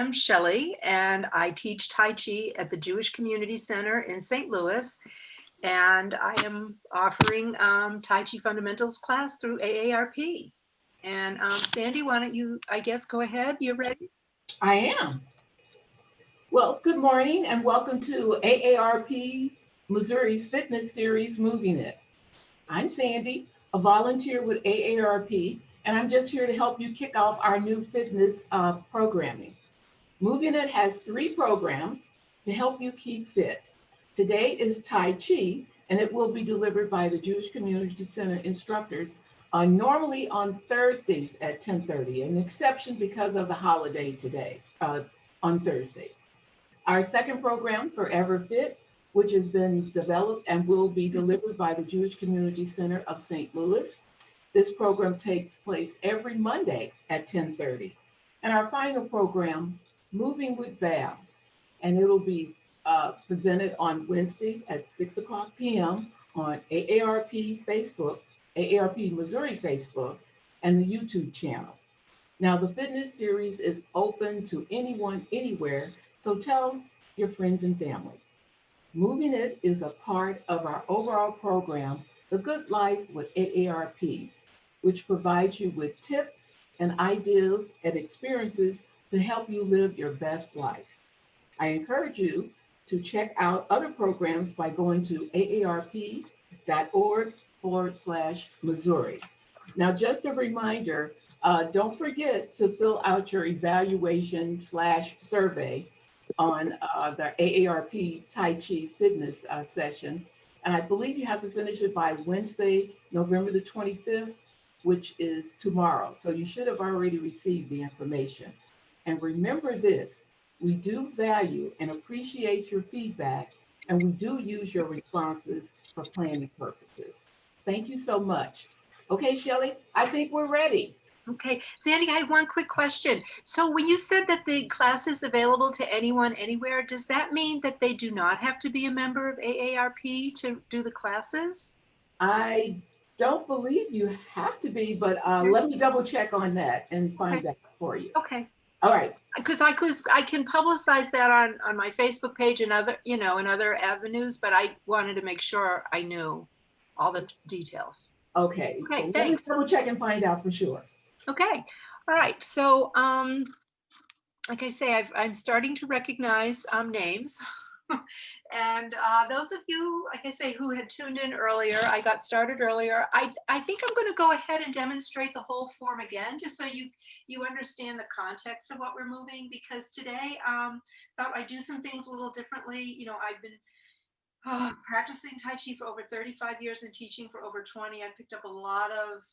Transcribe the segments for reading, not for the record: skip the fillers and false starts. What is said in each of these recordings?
am Shelley, and I teach Tai Chi at the Jewish Community Center in St. Louis. And I am offering Tai Chi fundamentals class through AARP. And Sandy, why don't you, I guess, go ahead? You're ready? I am. Well, good morning and welcome to AARP Missouri's fitness series, Moving It. I'm Sandy, a volunteer with AARP, and I'm just here to help you kick off our new fitness programming. Moving It has 3 programs to help you keep fit. Today is Tai Chi, and it will be delivered by the Jewish Community Center instructors normally on Thursdays at 10:30, an exception because of the holiday today, on Thursday. Our second program, Forever Fit, which has been developed and will be delivered by the Jewish Community Center of St. Louis. This program takes place every Monday at 10:30. And our final program, Moving with Val, and it'll be presented on Wednesdays at 6 p.m. on AARP Facebook, AARP Missouri Facebook, and the YouTube channel. Now, the fitness series is open to anyone, anywhere, so tell your friends and family. Moving It is a part of our overall program, The Good Life with AARP, which provides you with tips and ideas and experiences to help you live your best life. I encourage you to check out other programs by going to aarp.org/Missouri. Now, just a reminder, don't forget to fill out your evaluation/survey on the AARP Tai Chi fitness session. And I believe you have to finish it by Wednesday, November the 25th, which is tomorrow. So you should have already received the information. And remember this, we do value and appreciate your feedback, and we do use your responses for planning purposes. Thank you so much. Okay, Shelley, I think we're ready. Okay, Sandy, I have one quick question. So when you said that the class is available to anyone, anywhere, does that mean that they do not have to be a member of AARP to do the classes? I don't believe you have to be, but let me double check on that and find that for you. Okay. All right. Because I can publicize that on my Facebook page and other, in other avenues, but I wanted to make sure I knew all the details. Okay. Okay, Well, let me thanks. double check and find out for sure. Okay. All right. So, like I say, I'm starting to recognize names. And those of you, like I say, who had tuned in earlier, I got started earlier. I think I'm going to go ahead and demonstrate the whole form again, just so you understand the context of what we're moving. Because today, thought I'd do some things a little differently. I've been practicing Tai Chi for over 35 years and teaching for over 20. I picked up a lot of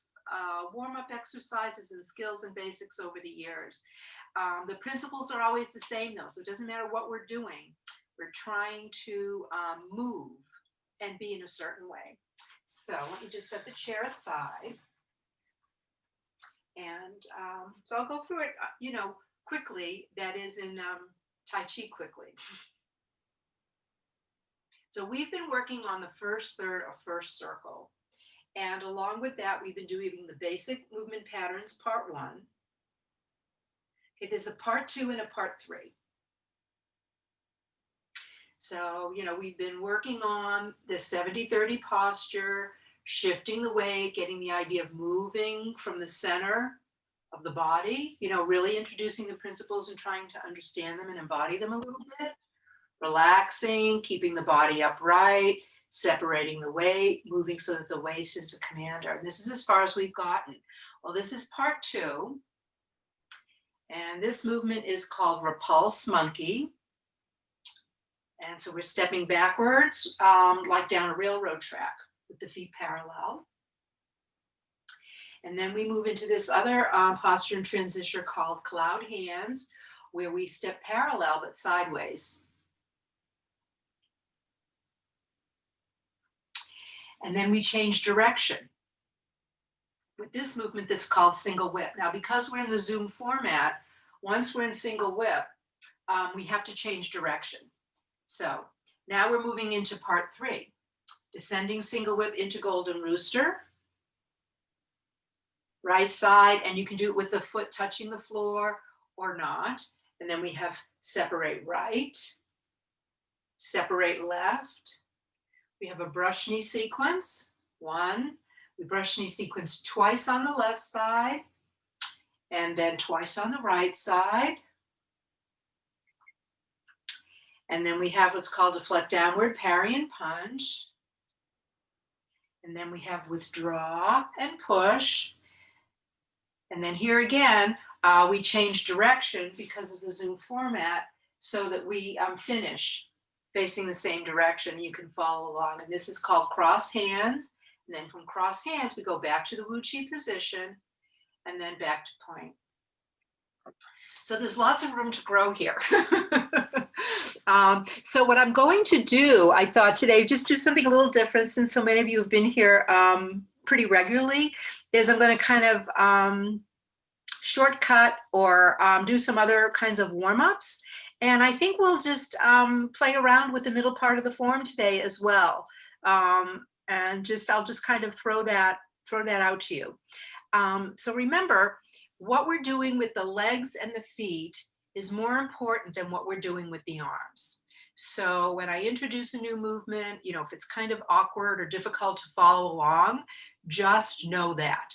warm-up exercises and skills and basics over the years. The principles are always the same though, so it doesn't matter what we're doing. We're trying to move and be in a certain way. So let me just set the chair aside. And so I'll go through it, quickly. That is in Tai Chi quickly. So we've been working on the first third of first circle. And along with that, we've been doing the basic movement patterns, part 1. Okay, there's a part 2 and a part 3. So, we've been working on the 70-30 posture, shifting the weight, getting the idea of moving from the center of the body, really introducing the principles and trying to understand them and embody them a little bit. Relaxing, keeping the body upright, separating the weight, moving so that the waist is the commander. And this is as far as we've gotten. Well, this is part 2. And this movement is called Repulse Monkey. And so we're stepping backwards, like down a railroad track with the feet parallel. And then we move into this other posture and transition called Cloud Hands, where we step parallel but sideways. And then we change direction with this movement that's called Single Whip. Now, because we're in the Zoom format, once we're in Single Whip, we have to change direction. So now we're moving into part 3, descending Single Whip into Golden Rooster. Right side, and you can do it with the foot touching the floor or not. And then we have separate right, separate left. We have a brush knee sequence, 1. We brush knee sequence twice on the left side, and then twice on the right side. And then we have what's called deflect downward, parry and punch. And then we have withdraw and push. And then here again, we change direction because of the Zoom format so that we finish facing the same direction. You can follow along. And this is called cross hands. And then from cross hands, we go back to the Wu Chi position and then back to point. So there's lots of room to grow here. So what I'm going to do, I thought today, just do something a little different since so many of you have been here pretty regularly, is I'm going to kind of shortcut or do some other kinds of warm-ups. And I think we'll just play around with the middle part of the form today as well. And I'll just kind of throw that out to you. So remember, what we're doing with the legs and the feet is more important than what we're doing with the arms. So when I introduce a new movement, if it's kind of awkward or difficult to follow along, just know that.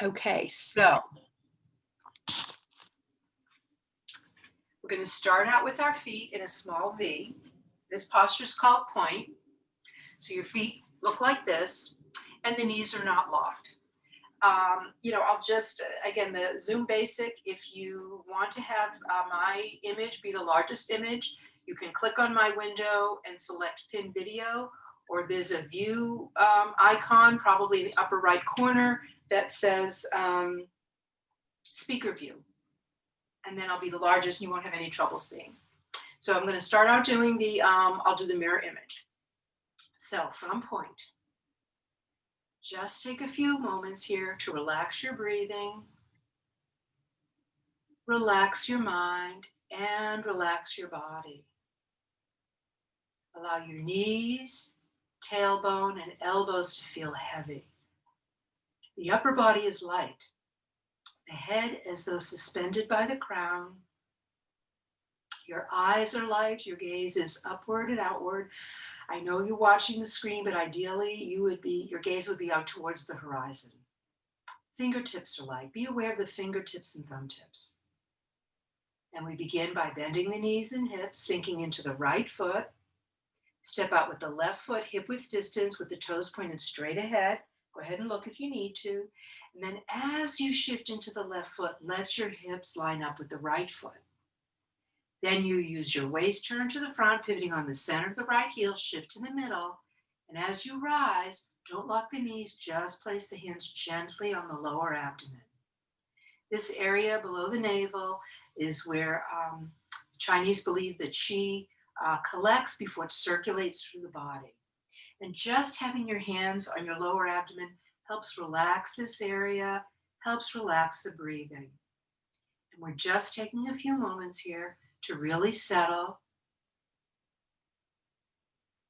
Okay, so we're going to start out with our feet in a small V. This posture is called point. So your feet look like this, and the knees are not locked. I'll just, again, the Zoom Basic, if you want to have my image be the largest image, you can click on my window and select pin video, or there's a view icon, probably in the upper right corner, that says speaker view. And then I'll be the largest and you won't have any trouble seeing. So I'm going to start out doing I'll do the mirror image. So from point, just take a few moments here to relax your breathing, relax your mind, and relax your body. Allow your knees, tailbone, and elbows to feel heavy. The upper body is light, the head as though suspended by the crown. Your eyes are light, your gaze is upward and outward. I know you're watching the screen, but ideally your gaze would be out towards the horizon. Fingertips are light. Be aware of the fingertips and thumb tips. And we begin by bending the knees and hips, sinking into the right foot. Step out with the left foot hip width distance with the toes pointed straight ahead. Go ahead and look if you need to. And then as you shift into the left foot, let your hips line up with the right foot. Then you use your waist turn to the front, pivoting on the center of the right heel, shift to the middle. And as you rise, don't lock the knees, just place the hands gently on the lower abdomen. This area below the navel is where Chinese believe the qi collects before it circulates through the body. And just having your hands on your lower abdomen helps relax this area, helps relax the breathing. And we're just taking a few moments here to really settle,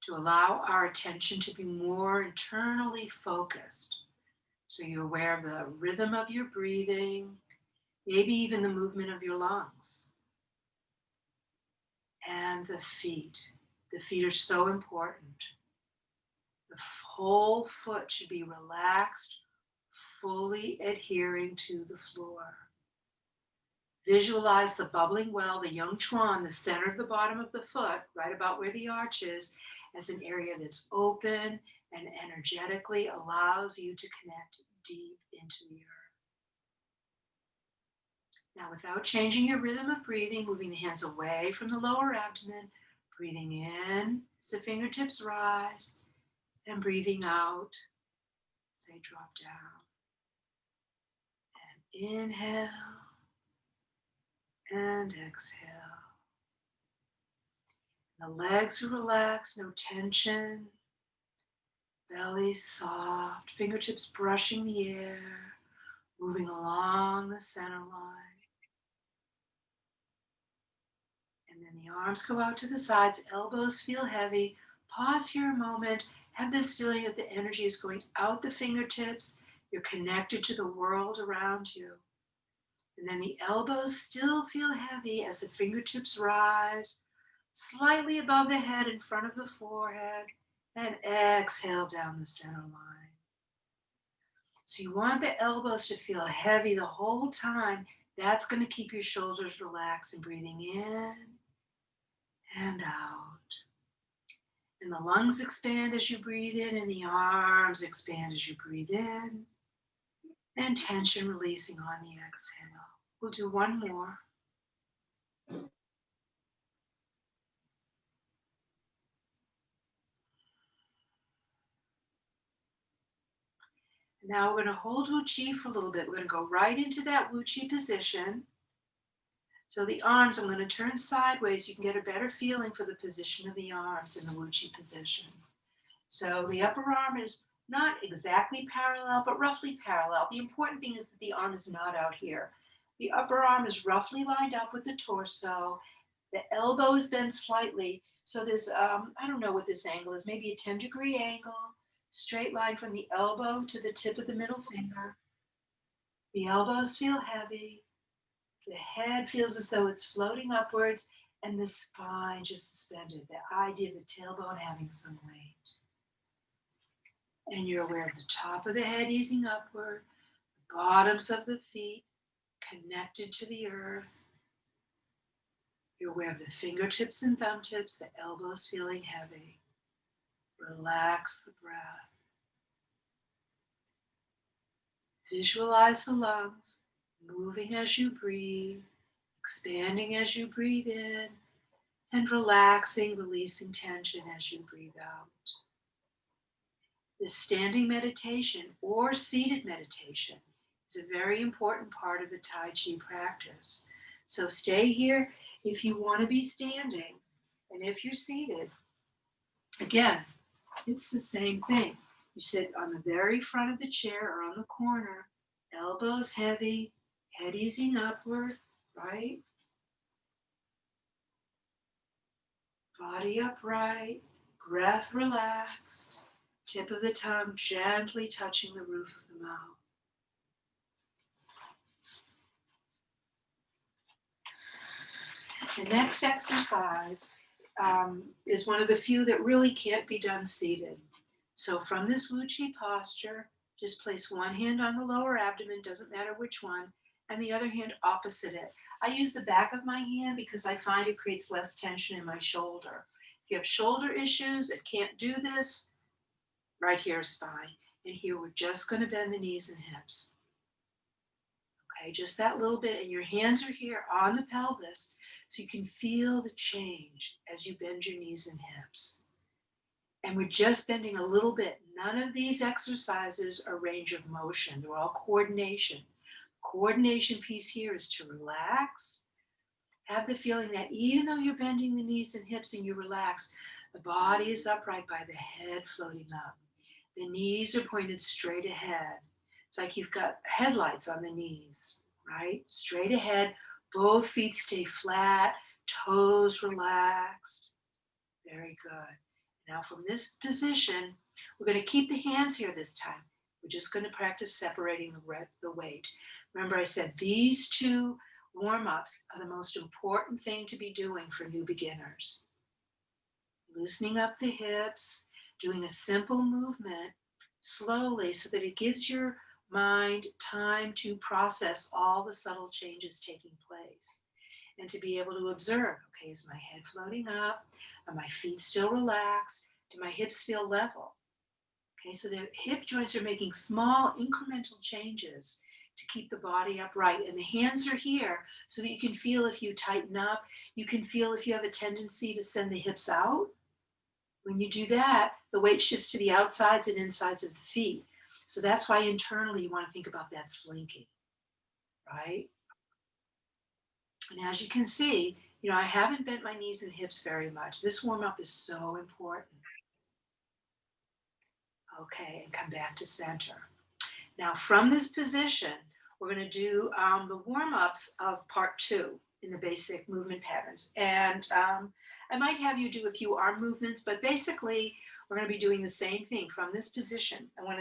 to allow our attention to be more internally focused. So you're aware of the rhythm of your breathing, maybe even the movement of your lungs. And the feet. The feet are so important. The whole foot should be relaxed, fully adhering to the floor. Visualize the bubbling well, the Yung Chuan, the center of the bottom of the foot, right about where the arch is, as an area that's open and energetically allows you to connect deep into the earth. Now, without changing your rhythm of breathing, moving the hands away from the lower abdomen, breathing in as the fingertips rise, and breathing out as they drop down. And inhale. And exhale. The legs are relaxed, no tension. Belly soft, fingertips brushing the air, moving along the center line. And then the arms go out to the sides, elbows feel heavy. Pause here a moment. Have this feeling that the energy is going out the fingertips You're connected to the world around you. And then the elbows still feel heavy as the fingertips rise slightly above the head in front of the forehead and exhale down the center line. So you want the elbows to feel heavy the whole time. That's going to keep your shoulders relaxed and breathing in and out. And the lungs expand as you breathe in, and the arms expand as you breathe in. And tension releasing on the exhale. We'll do one more. Now we're going to hold Wu Chi for a little bit. We're going to go right into that Wu Chi position. So the arms, I'm going to turn sideways. You can get a better feeling for the position of the arms in the Wu Chi position. So the upper arm is not exactly parallel, but roughly parallel. The important thing is that the arm is not out here. The upper arm is roughly lined up with the torso. The elbow is bent slightly. So this, I don't know what this angle is, maybe a 10-degree angle, straight line from the elbow to the tip of the middle finger. The elbows feel heavy. The head feels as though it's floating upwards, and the spine just suspended. The idea of the tailbone having some weight. And you're aware of the top of the head easing upward, the bottoms of the feet connected to the earth. You're aware of the fingertips and thumb tips, the elbows feeling heavy. Relax the breath. Visualize the lungs moving as you breathe, expanding as you breathe in, and relaxing, releasing tension as you breathe out. This standing meditation or seated meditation is a very important part of the Tai Chi practice. So stay here if you want to be standing, and if you're seated, again, it's the same thing. You sit on the very front of the chair or on the corner, elbows heavy, head easing upward, right? Body upright, breath relaxed, tip of the tongue gently touching the roof of the mouth. The next exercise is one of the few that really can't be done seated. So from this Wu Chi posture, just place one hand on the lower abdomen, doesn't matter which one, and the other hand opposite it. I use the back of my hand because I find it creates less tension in my shoulder. If you have shoulder issues and can't do this, right here is fine. And here we're just going to bend the knees and hips. Okay, just that little bit, and your hands are here on the pelvis, so you can feel the change as you bend your knees and hips. And we're just bending a little bit. None of these exercises are range of motion. They're all coordination. Coordination piece here is to relax. Have the feeling that even though you're bending the knees and hips and you relax, the body is upright by the head floating up. The knees are pointed straight ahead. It's like you've got headlights on the knees, right? Straight ahead. Both feet stay flat, toes relaxed. Very good. Now from this position, we're going to keep the hands here this time. We're just going to practice separating the weight. Remember I said these two warm-ups are the most important thing to be doing for new beginners. Loosening up the hips, doing a simple movement slowly so that it gives your mind time to process all the subtle changes taking place and to be able to observe, okay, is my head floating up? Are my feet still relaxed? Do my hips feel level? Okay, so the hip joints are making small incremental changes to keep the body upright. And the hands are here so that you can feel if you tighten up. You can feel if you have a tendency to send the hips out. When you do that, the weight shifts to the outsides and insides of the feet. So that's why internally you want to think about that slinking, right? And as you can see, I haven't bent my knees and hips very much. This warm-up is so important. Okay, and come back to center. Now from this position, we're going to do the warm-ups of part 2 in the basic movement patterns. And I might have you do a few arm movements, but basically we're going to be doing the same thing from this position. I want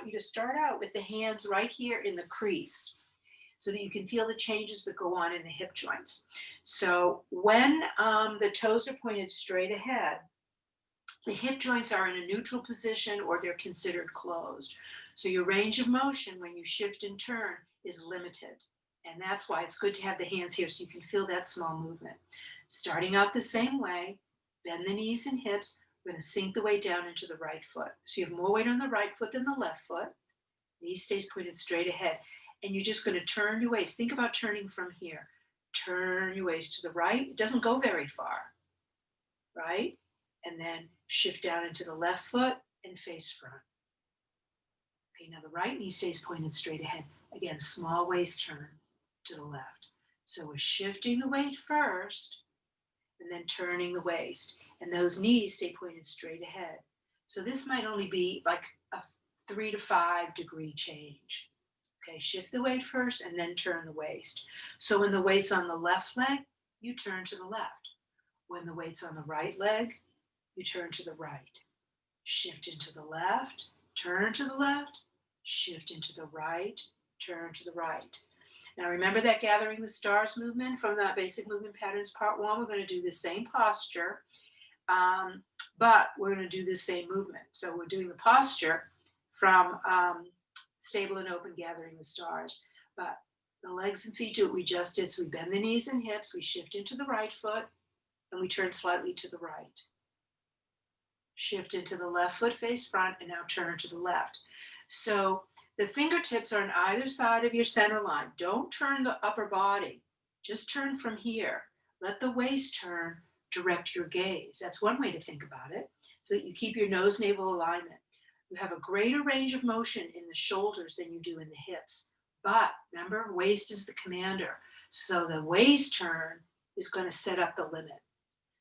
you to start out with the hands right here in the crease so that you can feel the changes that go on in the hip joints. So when the toes are pointed straight ahead, the hip joints are in a neutral position or they're considered closed. So your range of motion when you shift and turn is limited. And that's why it's good to have the hands here so you can feel that small movement. Starting out the same way, bend the knees and hips. We're going to sink the weight down into the right foot. So you have more weight on the right foot than the left foot. Knee stays pointed straight ahead. And you're just going to turn your waist. Think about turning from here. Turn your waist to the right. It doesn't go very far, right? And then shift down into the left foot and face front. Okay, now the right knee stays pointed straight ahead. Again, small waist turn to the left. So we're shifting the weight first and then turning the waist. And those knees stay pointed straight ahead. So this might only be like a 3 to 5 degree change. Okay, shift the weight first and then turn the waist. So when the weight's on the left leg, you turn to the left. When the weight's on the right leg, you turn to the right. Shift into the left, turn to the left, shift into the right, turn to the right. Now remember that gathering the stars movement from that basic movement patterns part 1. We're going to do the same posture, but we're going to do the same movement. So we're doing the posture from stable and open, gathering the stars. But the legs and feet do what we just did. So we bend the knees and hips, we shift into the right foot, and we turn slightly to the right. Shift into the left foot, face front, and now turn to the left. So the fingertips are on either side of your center line. Don't turn the upper body. Just turn from here. Let the waist turn, direct your gaze. That's one way to think about it, so that you keep your nose-navel alignment. You have a greater range of motion in the shoulders than you do in the hips. But remember, waist is the commander. So the waist turn is going to set up the limit.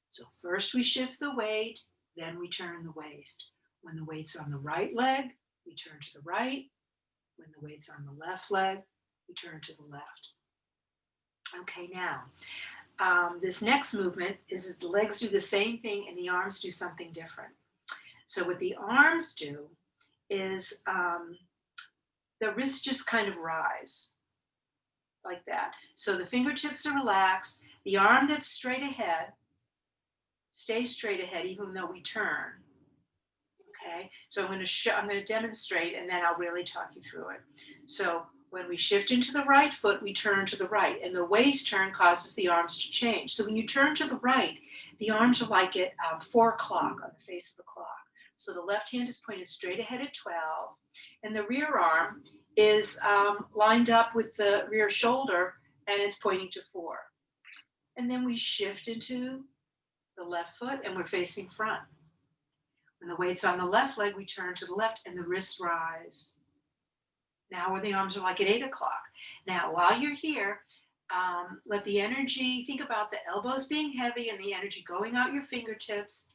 So first we shift the weight, then we turn the waist. When the weight's on the right leg, we turn to the right. When the weight's on the left leg, we turn to the left. Okay, now, this next movement is the legs do the same thing and the arms do something different. So what the arms do is the wrists just kind of rise like that. So the fingertips are relaxed. The arm that's straight ahead stays straight ahead even though we turn. Okay, so I'm going to demonstrate and then I'll really talk you through it. So when we shift into the right foot, we turn to the right, and the waist turn causes the arms to change. So when you turn to the right, the arms are like at 4 o'clock on the face of the clock. So the left hand is pointed straight ahead at 12, and the rear arm is lined up with the rear shoulder, and it's pointing to 4. And then we shift into the left foot, and we're facing front. When the weight's on the left leg, we turn to the left, and the wrists rise. Now where the arms are like at 8 o'clock. Now, while you're here, let the energy, think about the elbows being heavy and the energy going out your fingertips,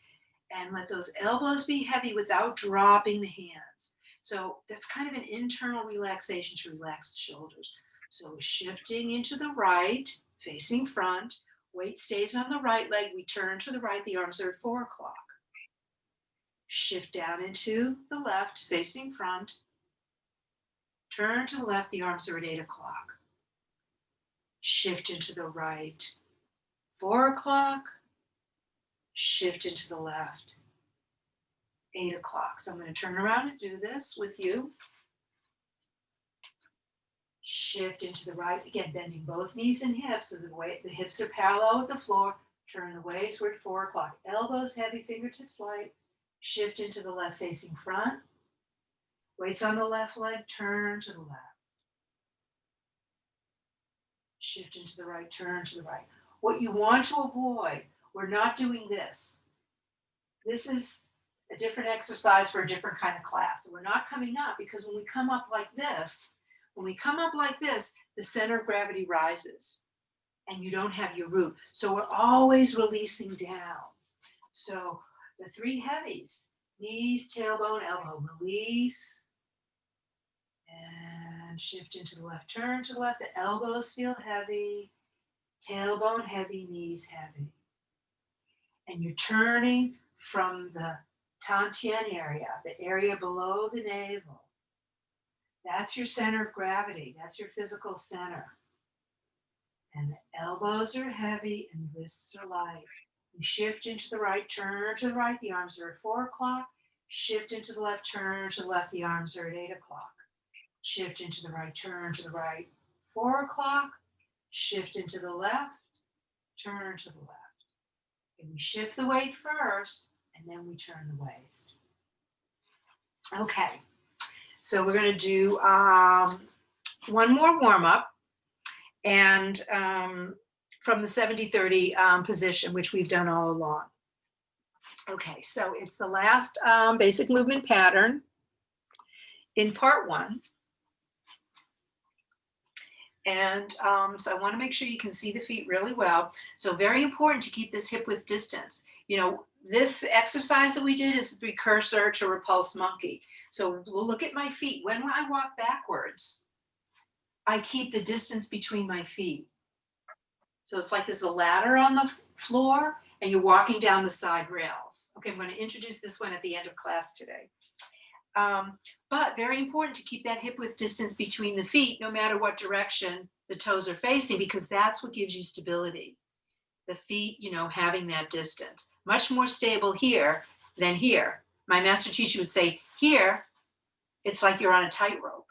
and let those elbows be heavy without dropping the hands. So that's kind of an internal relaxation to relax the shoulders. So we're shifting into the right, facing front. Weight stays on the right leg. We turn to the right. The arms are at 4 o'clock. Shift down into the left, facing front. Turn to the left, the arms are at 8 o'clock. Shift into the right, 4 o'clock. Shift into the left, 8 o'clock. So I'm going to turn around and do this with you. Shift into the right, again, bending both knees and hips so the hips are parallel with the floor. Turn the waist, we're at 4 o'clock. Elbows heavy, fingertips light. Shift into the left facing front. Weights on the left leg, turn to the left. Shift into the right, turn to the right. What you want to avoid, we're not doing this. This is a different exercise for a different kind of class. So we're not coming up because when we come up like this, the center of gravity rises and you don't have your root. So we're always releasing down. So the 3 heavies, knees, tailbone, elbow, release, and shift into the left, turn to the left. The elbows feel heavy, tailbone heavy, knees heavy. And you're turning from the Tantien area, the area below the navel. That's your center of gravity. That's your physical center. And the elbows are heavy and the wrists are light. You shift into the right, turn to the right, the arms are at 4 o'clock. Shift into the left, turn to the left, the arms are at 8 o'clock. Shift into the right, turn to the right, 4 o'clock. Shift into the left, turn to the left. And we shift the weight first, and then we turn the waist. Okay, so we're going to do one more warm-up, and from the 70-30 position, which we've done all along. Okay, so it's the last basic movement pattern in part 1. And so I want to make sure you can see the feet really well. So very important to keep this hip width distance. You know, this exercise that we did is the precursor to repulse monkey. So look at my feet. When I walk backwards, I keep the distance between my feet. So it's like there's a ladder on the floor and you're walking down the side rails. Okay, I'm going to introduce this one at the end of class today. But very important to keep that hip width distance between the feet, no matter what direction the toes are facing, because that's what gives you stability. The feet, you know, having that distance. Much more stable here than here. My master teacher would say, here, it's like you're on a tightrope.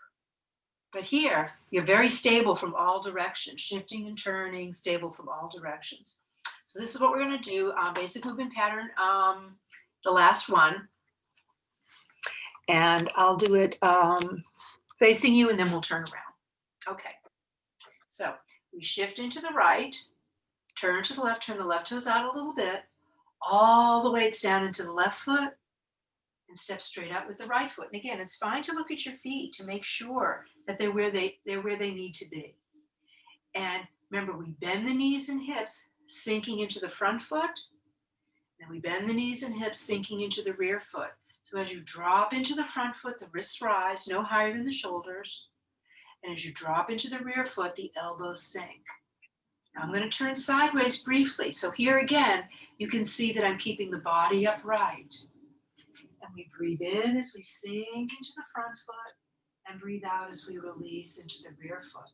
But here, you're very stable from all directions, shifting and turning, stable from all directions. So this is what we're going to do, basic movement pattern, the last one. And I'll do it facing you, and then we'll turn around. Okay, so we shift into the right, turn to the left toes out a little bit, all the weights down into the left foot, and step straight up with the right foot. And again, it's fine to look at your feet to make sure that they're where they need to be. And remember, we bend the knees and hips, sinking into the front foot. Then we bend the knees and hips, sinking into the rear foot. So as you drop into the front foot, the wrists rise no higher than the shoulders. And as you drop into the rear foot, the elbows sink. Now I'm going to turn sideways briefly. So here again, you can see that I'm keeping the body upright. And we breathe in as we sink into the front foot and breathe out as we release into the rear foot.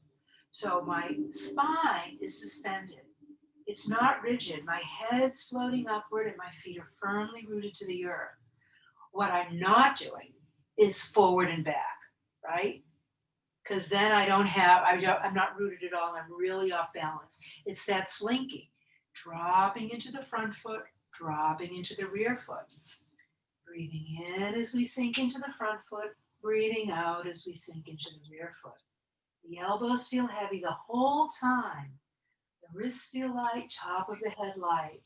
So my spine is suspended. It's not rigid. My head's floating upward and my feet are firmly rooted to the earth. What I'm not doing is forward and back, right? Because then I'm not rooted at all. I'm really off balance. It's that slinky, dropping into the front foot, dropping into the rear foot. Breathing in as we sink into the front foot, breathing out as we sink into the rear foot. The elbows feel heavy the whole time. The wrists feel light, top of the head light.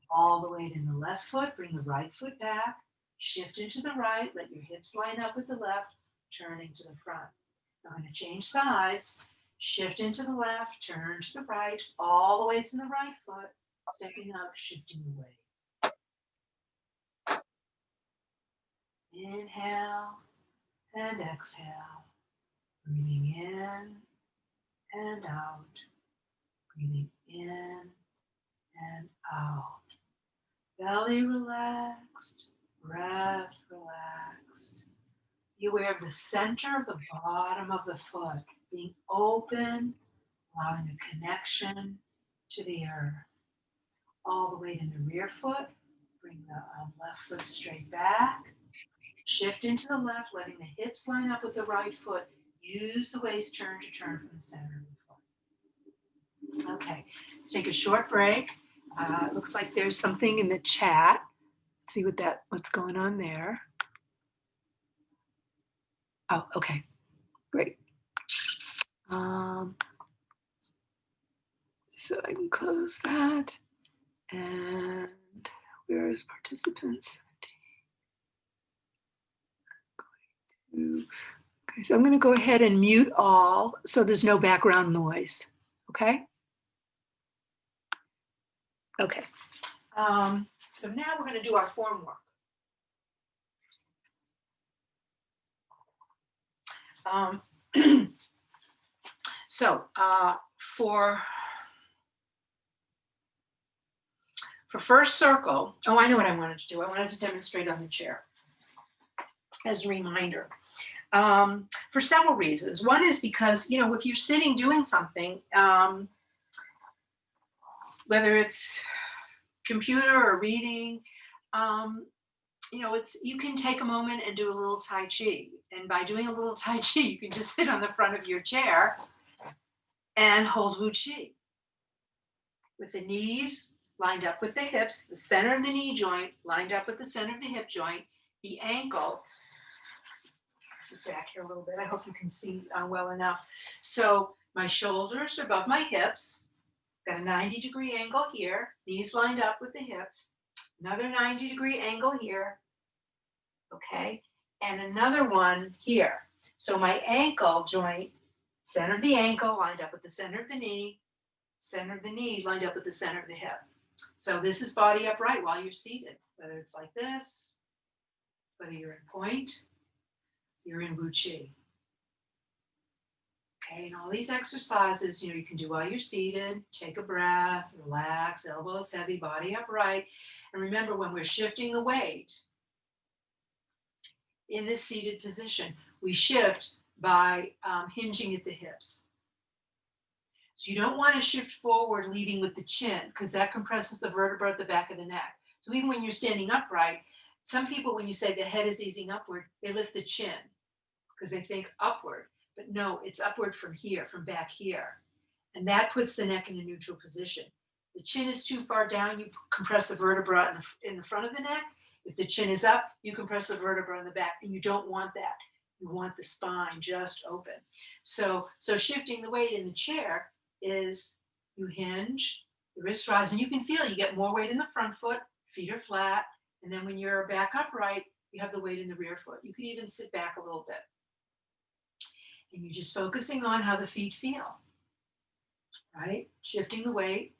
All the weight in the left foot, bring the right foot back. Shift into the right, let your hips line up with the left, turning to the front. I'm going to change sides. Shift into the left, turn to the right, all the weight's in the right foot, stepping up, shifting the weight. Inhale and exhale. Breathing in and out. Breathing in and out. Belly relaxed, breath relaxed. Be aware of the center of the bottom of the foot, being open, allowing a connection to the earth. All the weight in the rear foot, bring the left foot straight back. Shift into the left, letting the hips line up with the right foot. Use the waist turn to turn from the center of the foot. Okay, let's take a short break. It looks like there's something in the chat. Let's see what's going on there. Oh, okay, great. So I can close that. And where is participants? Okay, so I'm going to go ahead and mute all so there's no background noise. Okay? Okay. So now we're going to do our form work. So For first circle, oh, I know what I wanted to do. I wanted to demonstrate on the chair as a reminder. For several reasons. One is because, if you're sitting doing something, whether it's computer or reading, you can take a moment and do a little Tai Chi. And by doing a little Tai Chi, you can just sit on the front of your chair and hold Wu Chi with the knees lined up with the hips, the center of the knee joint lined up with the center of the hip joint, the ankle. Sit back here a little bit. I hope you can see well enough. So my shoulders are above my hips. Got a 90-degree angle here. Knees lined up with the hips. Another 90-degree angle here. Okay. And another one here. So my ankle joint, center of the ankle lined up with the center of the knee. Center of the knee lined up with the center of the hip. So this is body upright while you're seated. Whether it's like this, whether you're in point, you're in Wu Chi. Okay, and all these exercises, you can do while you're seated. Take a breath, relax, elbows heavy, body upright. And remember, when we're shifting the weight in this seated position, we shift by hinging at the hips. So you don't want to shift forward leading with the chin because that compresses the vertebra at the back of the neck. So even when you're standing upright, some people, when you say the head is easing upward, they lift the chin because they think upward. But no, it's upward from here, from back here. And that puts the neck in a neutral position. The chin is too far down, you compress the vertebra in the front of the neck. If the chin is up, you compress the vertebra in the back, and you don't want that. You want the spine just open. So shifting the weight in the chair is you hinge, the wrists rise, and you can feel you get more weight in the front foot, feet are flat, and then when you're back upright, you have the weight in the rear foot. You can even sit back a little bit. And you're just focusing on how the feet feel, right? Shifting the weight.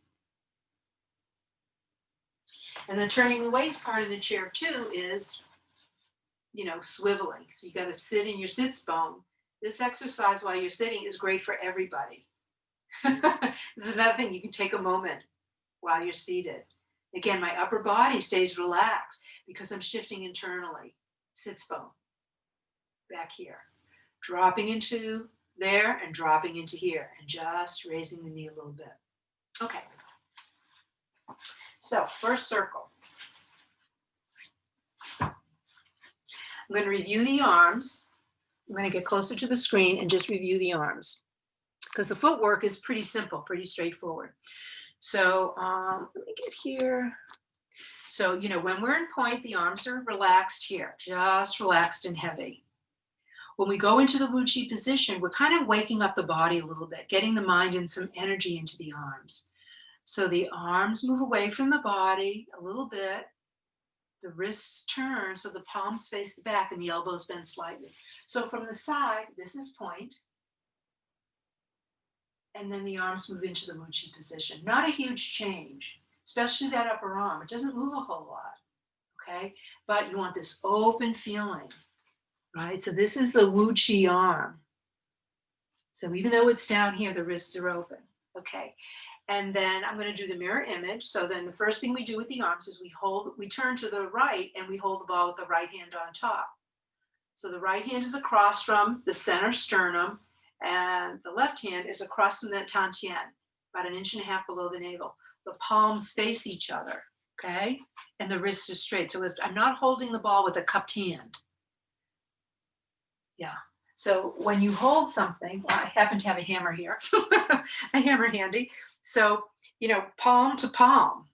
And then turning the waist part of the chair too is, swiveling. So you got to sit in your sits bone. This exercise while you're sitting is great for everybody. This is another thing. You can take a moment while you're seated. Again, my upper body stays relaxed because I'm shifting internally. Sits bone. Back here. Dropping into there and dropping into here and just raising the knee a little bit. Okay. So first circle. I'm going to review the arms. I'm going to get closer to the screen and just review the arms because the footwork is pretty simple, pretty straightforward. So let me get here. So, when we're in point, the arms are relaxed here, just relaxed and heavy. When we go into the Wu Chi position, we're kind of waking up the body a little bit, getting the mind and some energy into the arms. So the arms move away from the body a little bit. The wrists turn so the palms face the back and the elbows bend slightly. So from the side, this is point. And then the arms move into the Wu Chi position. Not a huge change, especially that upper arm. It doesn't move a whole lot, okay? But you want this open feeling. Right, so this is the Wu Chi arm. So even though it's down here, the wrists are open. Okay, and then I'm going to do the mirror image. So then the first thing we do with the arms is we turn to the right and we hold the ball with the right hand on top. So the right hand is across from the center sternum and the left hand is across from that tantien, about 1.5 inches below the navel. The palms face each other, okay? And the wrists are straight. So I'm not holding the ball with a cupped hand. Yeah. So when you hold something, well, I happen to have a hammer here, a hammer handy. So, palm to palm.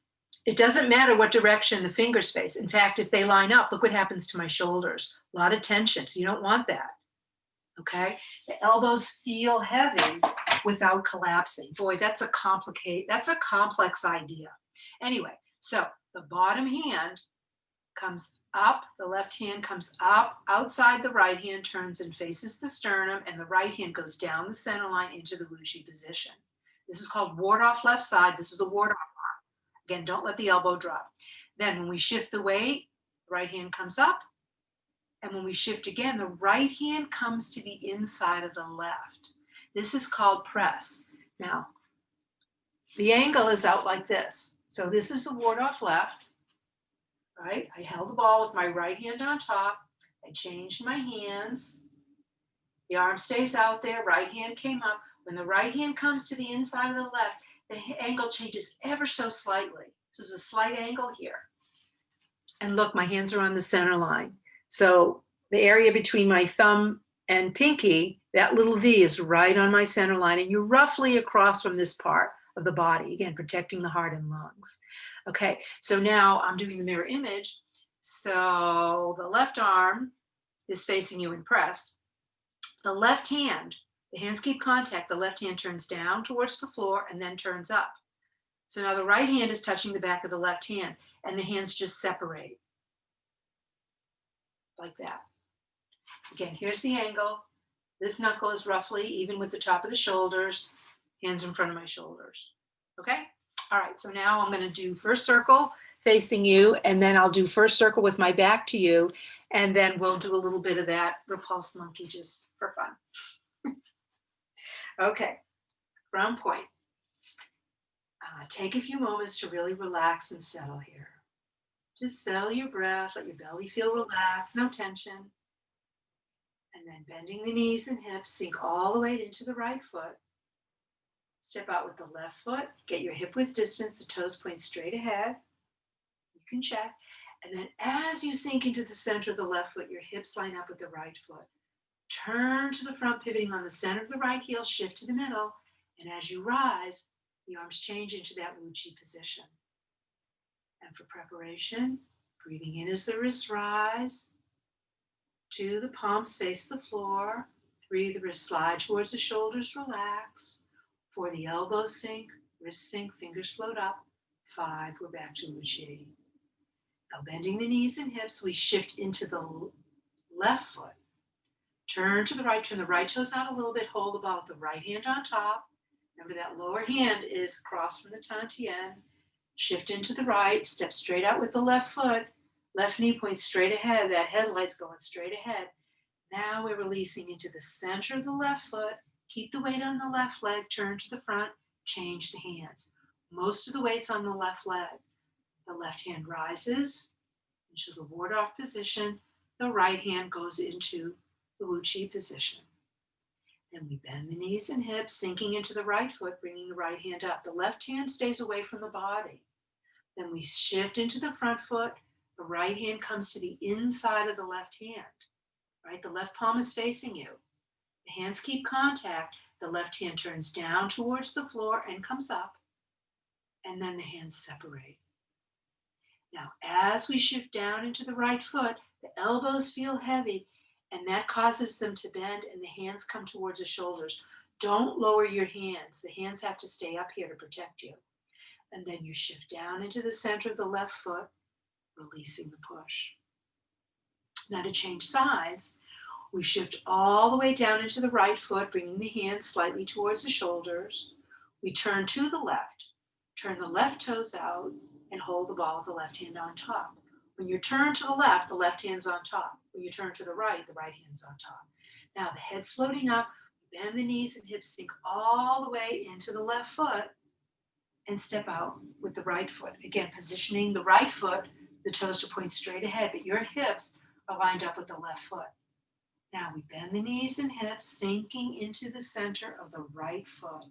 It doesn't matter what direction the fingers face. In fact, if they line up, look what happens to my shoulders. A lot of tension. So you don't want that. Okay. The elbows feel heavy without collapsing. Boy, that's a complex idea. Anyway, so the bottom hand comes up, the left hand comes up, outside the right hand, turns and faces the sternum, and the right hand goes down the center line into the Wu Chi position. This is called ward off left side. This is a ward off arm. Again, don't let the elbow drop. Then when we shift the weight, the right hand comes up, and when we shift again, the right hand comes to the inside of the left. This is called press. Now, the angle is out like this. So this is the ward off left, right? I held the ball with my right hand on top. I changed my hands. The arm stays out there, right hand came up. When the right hand comes to the inside of the left, the angle changes ever so slightly. So there's a slight angle here. And look, my hands are on the center line. So the area between my thumb and pinky, that little V is right on my center line, and you're roughly across from this part of the body, again, protecting the heart and lungs. Okay, so now I'm doing the mirror image. So the left arm is facing you in press. The left hand, the hands keep contact, the left hand turns down towards the floor and then turns up. So now the right hand is touching the back of the left hand, and the hands just separate like that. Again, here's the angle. This knuckle is roughly even with the top of the shoulders, hands in front of my shoulders. Okay? All right, so now I'm going to do first circle facing you, and then I'll do first circle with my back to you, and then we'll do a little bit of that repulsed monkey just for fun. Okay, from point. Take a few moments to really relax and settle here. Just settle your breath, let your belly feel relaxed, no tension. And then bending the knees and hips, sink all the way into the right foot. Step out with the left foot, get your hip width distance, the toes point straight ahead. You can check. And then as you sink into the center of the left foot, your hips line up with the right foot. Turn to the front, pivoting on the center of the right heel, shift to the middle. And as you rise, the arms change into that Wu Chi position. And for preparation, breathing in as the wrists rise. 2, the palms face the floor. 3, the wrists slide towards the shoulders, relax. 4, the elbows sink, wrists sink, fingers float up. 5, we're back to Wu Chi. Now bending the knees and hips, we shift into the left foot. Turn to the right, turn the right toes out a little bit, hold the ball with the right hand on top. Remember that lower hand is across from the Tantien. Shift into the right, step straight out with the left foot. Left knee points straight ahead, that headlight's going straight ahead. Now we're releasing into the center of the left foot. Keep the weight on the left leg, turn to the front, change the hands. Most of the weight's on the left leg. The left hand rises into the ward-off position. The right hand goes into the Wu Chi position. Then we bend the knees and hips, sinking into the right foot, bringing the right hand up. The left hand stays away from the body. Then we shift into the front foot. The right hand comes to the inside of the left hand, right? The left palm is facing you. The hands keep contact. The left hand turns down towards the floor and comes up. And then the hands separate. Now, as we shift down into the right foot, the elbows feel heavy, and that causes them to bend, and the hands come towards the shoulders. Don't lower your hands. The hands have to stay up here to protect you. And then you shift down into the center of the left foot, releasing the push. Now to change sides, we shift all the way down into the right foot, bringing the hands slightly towards the shoulders. We turn to the left, turn the left toes out, and hold the ball with the left hand on top. When you turn to the left hand's on top. When you turn to the right hand's on top. Now the head's floating up, bend the knees and hips, sink all the way into the left foot, and step out with the right foot. Again, positioning the right foot, the toes to point straight ahead, but your hips are lined up with the left foot. Now we bend the knees and hips, sinking into the center of the right foot.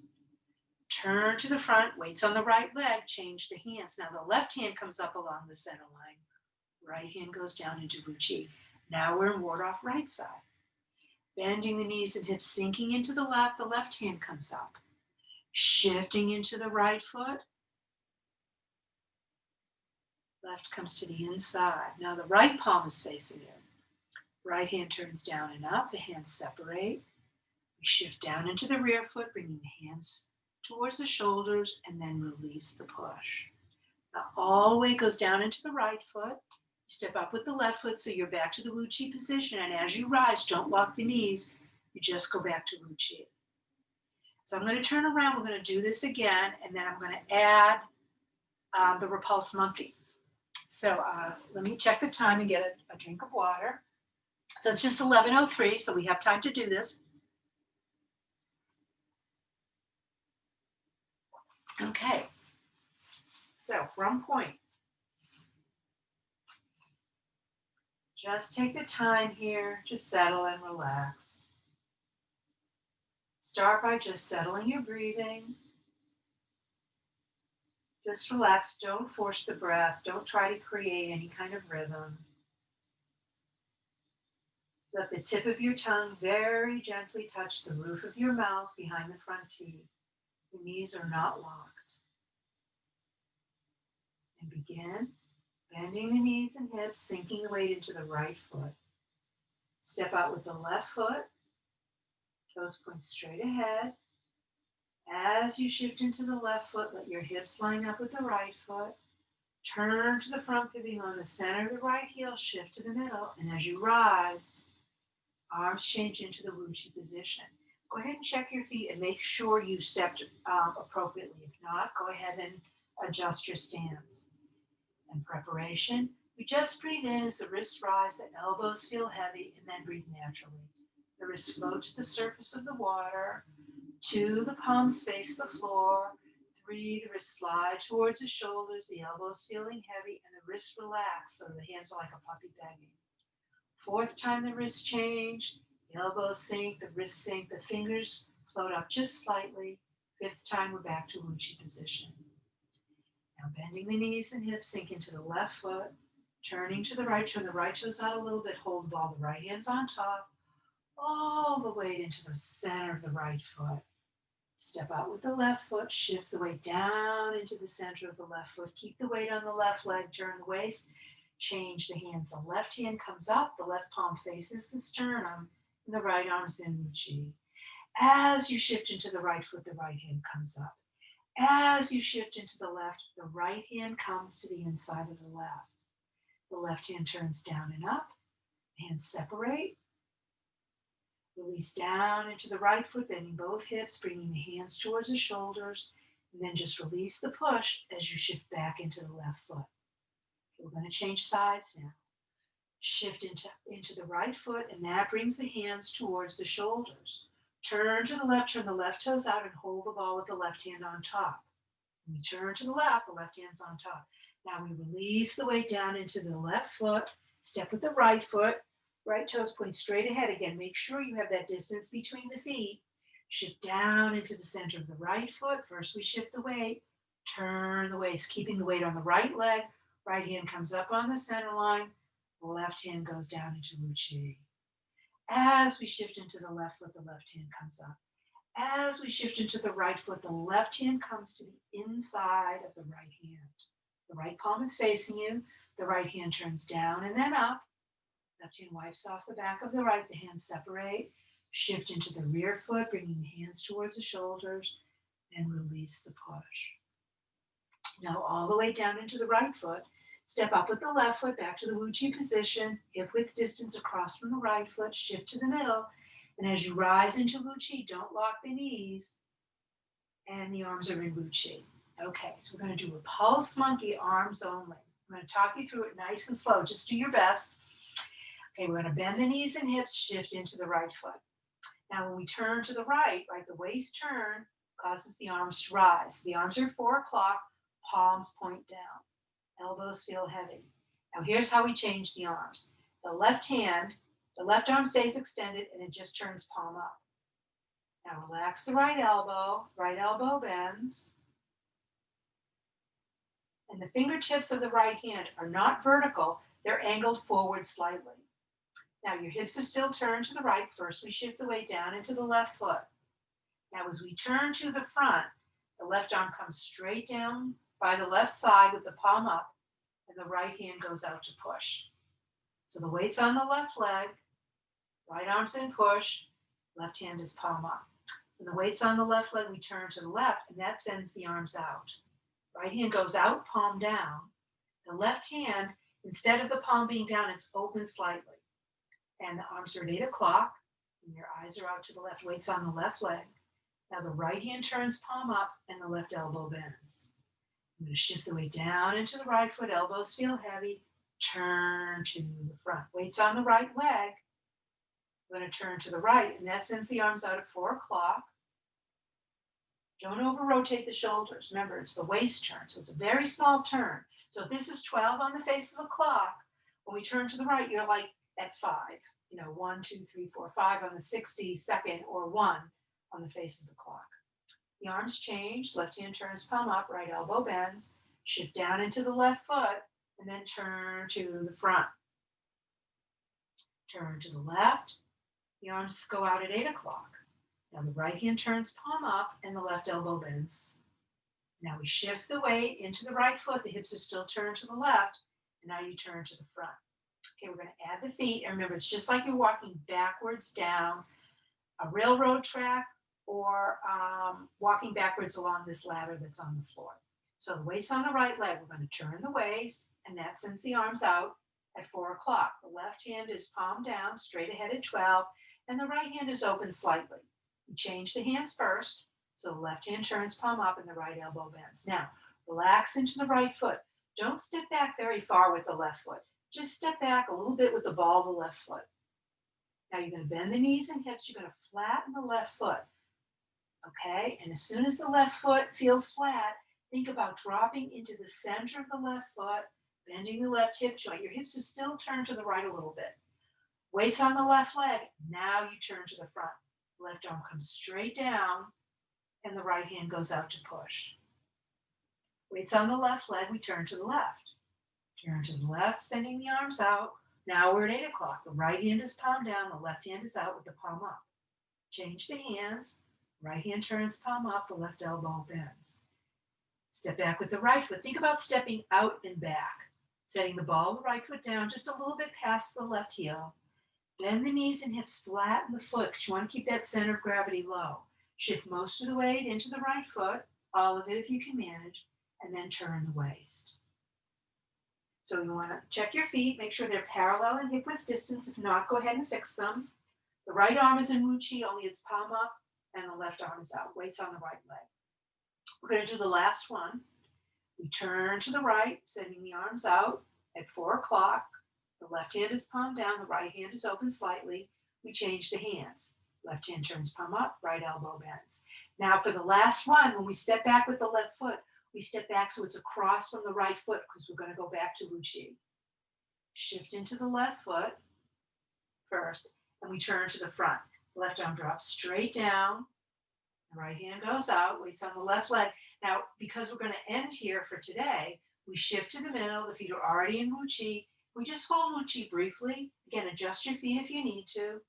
Turn to the front, weights on the right leg, change the hands. Now the left hand comes up along the center line. Right hand goes down into Wu Chi. Now we're in ward-off right side. Bending the knees and hips, sinking into the left hand comes up. Shifting into the right foot. Left comes to the inside. Now the right palm is facing you. Right hand turns down and up. The hands separate. We shift down into the rear foot, bringing the hands towards the shoulders, and then release the push. Now all the way goes down into the right foot. You step up with the left foot, so you're back to the Wu Chi position. And as you rise, don't lock the knees. You just go back to Wu Chi. So I'm going to turn around. We're going to do this again, and then I'm going to add the repulse monkey. So let me check the time and get a drink of water. So it's just 11:03, so we have time to do this. Okay. So from point, just take the time here to settle and relax. Start by just settling your breathing. Just relax. Don't force the breath. Don't try to create any kind of rhythm. Let the tip of your tongue very gently touch the roof of your mouth behind the front teeth. Your knees are not locked. And begin bending the knees and hips, sinking the weight into the right foot. Step out with the left foot. Toes point straight ahead. As you shift into the left foot, let your hips line up with the right foot. Turn to the front, pivoting on the center of the right heel, shift to the middle, and as you rise, arms change into the Wuchi position. Go ahead and check your feet and make sure you stepped appropriately. If not, go ahead and adjust your stance. In preparation, we just breathe in as the wrists rise, the elbows feel heavy, and then breathe naturally. The wrists float to the surface of the water. 2, the palms face the floor. 3, the wrists slide towards the shoulders, the elbows feeling heavy, and the wrists relax so the hands are like a puppy begging. 4th time, the wrists change, the elbows sink, the wrists sink, the fingers float up just slightly. 5th time, we're back to Wuchi position. Now bending the knees and hips, sink into the left foot, turning to the right, turn the right toes out a little bit, hold the ball, the right hand's on top, all the weight into the center of the right foot. Step out with the left foot, shift the weight down into the center of the left foot, keep the weight on the left leg, turn the waist, change the hands. The left hand comes up, the left palm faces the sternum, and the right arm's in Wuchi. As you shift into the right foot, the right hand comes up. As you shift into the left, the right hand comes to the inside of the left. The left hand turns down and up, hands separate. Release down into the right foot, bending both hips, bringing the hands towards the shoulders, and then just release the push as you shift back into the left foot. We're going to change sides now. Shift into the right foot, and that brings the hands towards the shoulders. Turn to the left toes out, and hold the ball with the left hand on top. When we turn to the left hand's on top. Now we release the weight down into the left foot, step with the right foot, right toes point straight ahead again. Make sure you have that distance between the feet. Shift down into the center of the right foot. First we shift the weight, turn the waist, keeping the weight on the right leg. Right hand comes up on the center line. The left hand goes down into Wuchi. As we shift into the left foot, the left hand comes up. As we shift into the right foot, the left hand comes to the inside of the right hand. The right palm is facing you. The right hand turns down and then up. Left hand wipes off the back of the right. The hands separate. Shift into the rear foot, bringing the hands towards the shoulders, and release the push. Now all the way down into the right foot. Step up with the left foot back to the Wuchi position, hip width distance across from the right foot, shift to the middle, and as you rise into Wuchi, don't lock the knees, and the arms are in Wuchi. Okay, so we're going to do a pulse monkey, arms only. I'm going to talk you through it nice and slow, just do your best. Okay, we're going to bend the knees and hips, shift into the right foot. Now when we turn to the right, the waist turn causes the arms to rise. The arms are 4 o'clock, palms point down. Elbows feel heavy. Now here's how we change the arms. The left arm stays extended and it just turns palm up. Now relax the right elbow bends. And the fingertips of the right hand are not vertical, they're angled forward slightly. Now your hips are still turned to the right. First we shift the weight down into the left foot. Now as we turn to the front, the left arm comes straight down by the left side with the palm up, and the right hand goes out to push. So the weight's on the left leg, right arm's in push, left hand is palm up. When the weight's on the left leg, we turn to the left, and that sends the arms out. Right hand goes out, palm down. The left hand, instead of the palm being down, it's open slightly. And the arms are at 8 o'clock, and your eyes are out to the left, weight's on the left leg. Now the right hand turns palm up, and the left elbow bends. I'm going to shift the weight down into the right foot, elbows feel heavy, turn to the front. Weight's on the right leg. I'm going to turn to the right, and that sends the arms out at 4 o'clock. Don't over rotate the shoulders. Remember, it's the waist turn, so it's a very small turn. So if this is 12 on the face of a clock, when we turn to the right, you're like at 5. 1, 2, 3, 4, 5 on the 60-second, or 1 on the face of the clock. The arms change, left hand turns palm up, right elbow bends, shift down into the left foot, and then turn to the front. Turn to the left, the arms go out at 8 o'clock. Now the right hand turns palm up and the left elbow bends. Now we shift the weight into the right foot, the hips are still turned to the left, and now you turn to the front. Okay, we're going to add the feet, and remember, it's just like you're walking backwards down a railroad track or walking backwards along this ladder that's on the floor. So the weight's on the right leg. We're going to turn the waist, and that sends the arms out at 4 o'clock. The left hand is palm down, straight ahead at 12, and the right hand is open slightly. We change the hands first, so the left hand turns palm up and the right elbow bends. Now, relax into the right foot. Don't step back very far with the left foot. Just step back a little bit with the ball of the left foot. Now you're going to bend the knees and hips. You're going to flatten the left foot. Okay, and as soon as the left foot feels flat, think about dropping into the center of the left foot, bending the left hip joint. Your hips are still turned to the right a little bit. Weights on the left leg. Now you turn to the front. Left arm comes straight down, and the right hand goes out to push. Weights on the left leg. We turn to the left. Turn to the left, sending the arms out. Now we're at 8 o'clock. The right hand is palm down. The left hand is out with the palm up. Change the hands. Right hand turns palm up. The left elbow bends. Step back with the right foot. Think about stepping out and back. Setting the ball of the right foot down just a little bit past the left heel. Bend the knees and hips, flatten the foot because you want to keep that center of gravity low. Shift most of the weight into the right foot, all of it if you can manage, and then turn the waist. So you want to check your feet, make sure they're parallel in hip width distance. If not, go ahead and fix them. The right arm is in Muchi, only it's palm up, and the left arm is out. Weights on the right leg. We're going to do the last one. We turn to the right, sending the arms out at 4 o'clock. The left hand is palm down, the right hand is open slightly. We change the hands. Left hand turns palm up, right elbow bends. Now for the last one, when we step back with the left foot, we step back so it's across from the right foot because we're going to go back to Wuchi. Shift into the left foot first, and we turn to the front. The left arm drops straight down. The right hand goes out, weights on the left leg. Now, because we're going to end here for today, we shift to the middle. The feet are already in Wuchi. We just hold Wuchi briefly. Again, adjust your feet if you need to.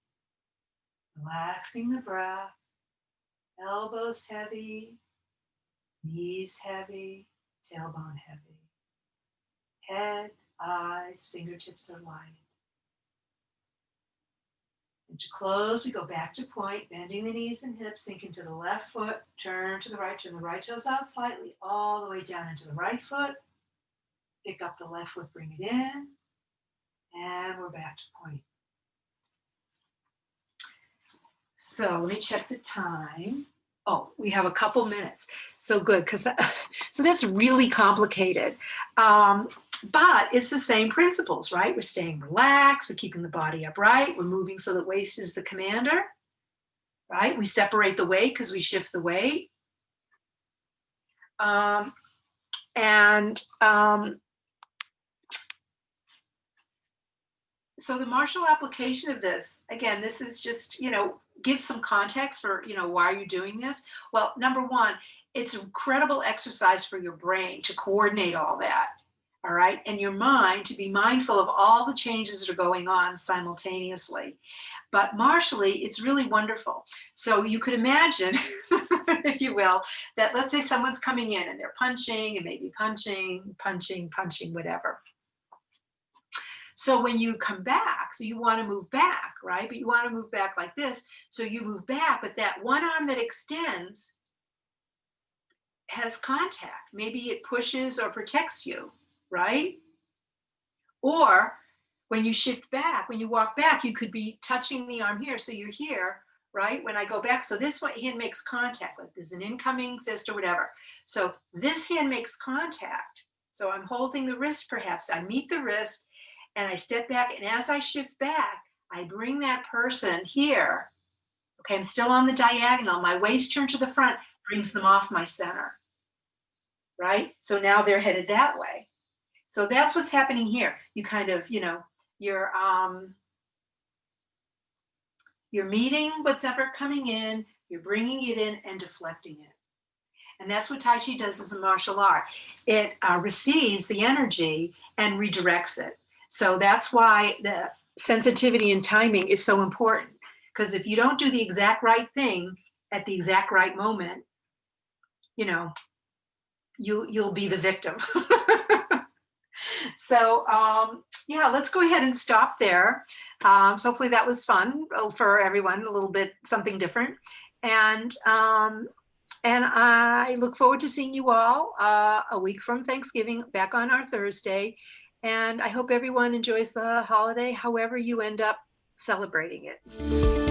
Relaxing the breath. Elbows heavy. Knees heavy. Tailbone heavy. Head, eyes, fingertips are light. And to close, we go back to point, bending the knees and hips, sink into the left foot, turn to the right toes out slightly, all the way down into the right foot. Pick up the left foot, bring it in. And we're back to point. So let me check the time. Oh, we have a couple minutes. So good, because so that's really complicated. But it's the same principles, right? We're staying relaxed, we're keeping the body upright, we're moving so that waist is the commander, right? We separate the weight because we shift the weight. So the martial application of this, again, this is just, give some context for, why are you doing this? Well, number one, it's an incredible exercise for your brain to coordinate all that, all right? And your mind to be mindful of all the changes that are going on simultaneously. But martially, it's really wonderful. So you could imagine, if you will, that let's say someone's coming in and they're punching and maybe punching, whatever. So when you come back, so you want to move back, right? But you want to move back like this. So you move back, but that one arm that extends has contact. Maybe it pushes or protects you, right? Or when you shift back, when you walk back, you could be touching the arm here. So you're here, right? When I go back, so this hand makes contact, like there's an incoming fist or whatever. So this hand makes contact. So I'm holding the wrist perhaps. I meet the wrist, and I step back, and as I shift back, I bring that person here. Okay, I'm still on the diagonal. My waist turned to the front, brings them off my center, right? So now they're headed that way. So that's what's happening here. You kind of, you're meeting what's ever coming in, you're bringing it in and deflecting it. And that's what Tai Chi does as a martial art. It receives the energy and redirects it. So that's why the sensitivity and timing is so important. Because if you don't do the exact right thing at the exact right moment, you'll be the victim. So yeah, let's go ahead and stop there. So hopefully that was fun for everyone, a little bit something different. And I look forward to seeing you all a week from Thanksgiving, back on our Thursday. And I hope everyone enjoys the holiday, however you end up celebrating it.